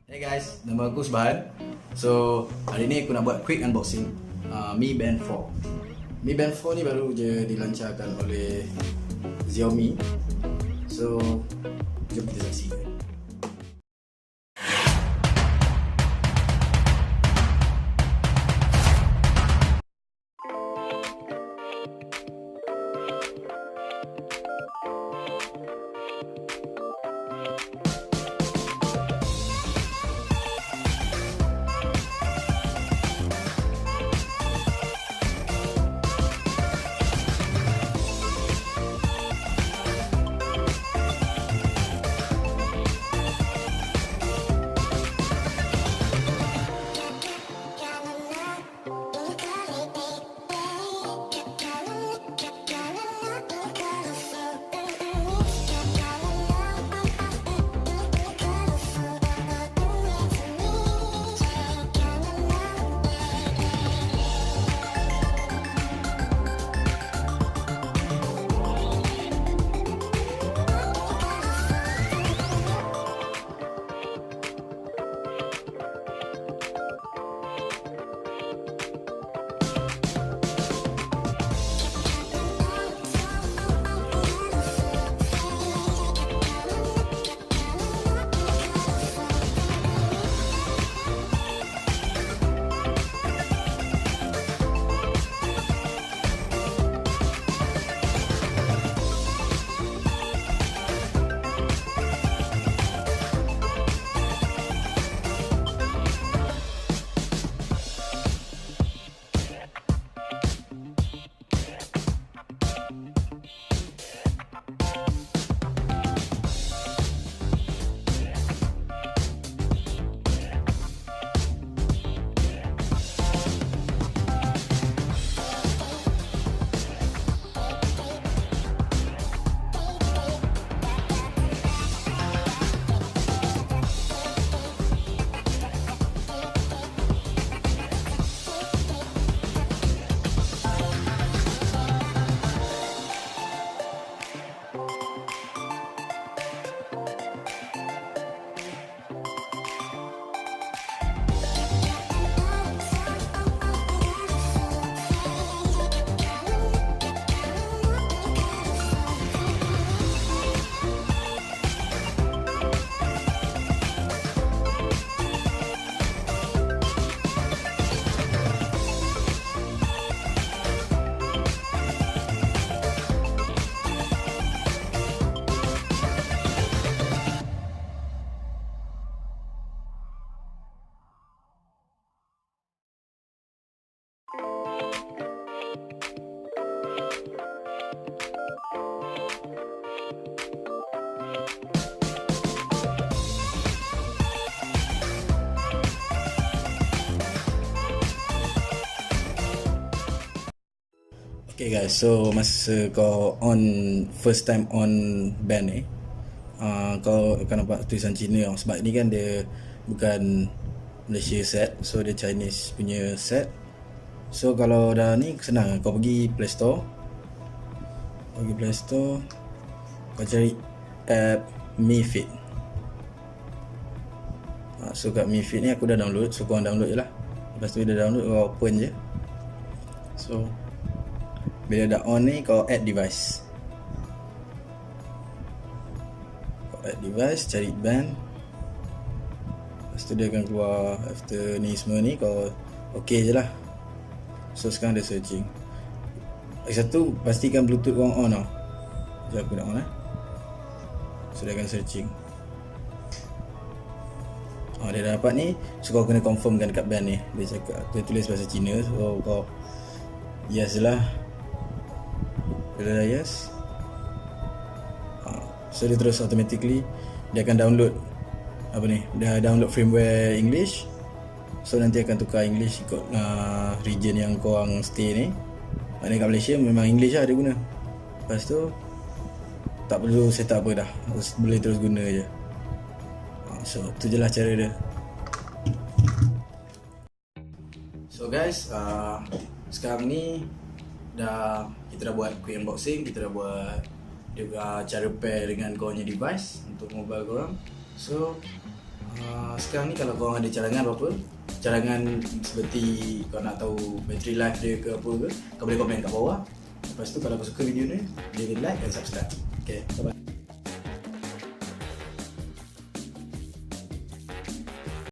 Hey guys, nama aku Wristband. So, hari ni aku nak buat quick unboxing Mi Band 4. Mi Band 4 ni baru je dilancarkan oleh Xiaomi. So, jom kita saksikan. Okay guys, so masa kau first time on band ni, kau akan nampak tulisan Cina sebab ni kan dia bukan Malaysia set, so dia Chinese punya set. So kalau dah ni senang, kau pergi Play Store, kau cari app Mi Fit. So kat Mi Fit ni aku dah download, so kau download je lah. Lepas tu dah download, kau open je. So bila dah on ni, kau add device. Kau add device, cari band. Lepas tu dia akan keluar. After ni semua ni, kau ok je lah. So sekarang dia searching. Lagi satu, pastikan Bluetooth kau on tau. Sekejap aku nak on So dia akan searching. Dia dah dapat ni. So kau kena confirmkan dekat band ni. Dia cakap, dia tulis bahasa Cina. So kau yes lah. Bila dah yes, so dia terus automatically dia akan download dia download firmware English. So nanti akan tukar English ikut region yang korang stay ni. Maknanya kat Malaysia memang English lah dia guna. Lepas tu tak perlu set up apa dah, boleh terus guna je. So tu je lah cara dia. So guys, sekarang ni kita dah buat quick unboxing, kita dah buat juga cara pair dengan korang punya device untuk mobile korang. So Sekarang ni kalau korang ada cadangan apa-apa, cadangan seperti kau nak tahu battery life dia ke apa ke, kau boleh komen kat bawah. Lepas tu kalau kau suka video ni, dia like dan subscribe. Okay, bye-bye.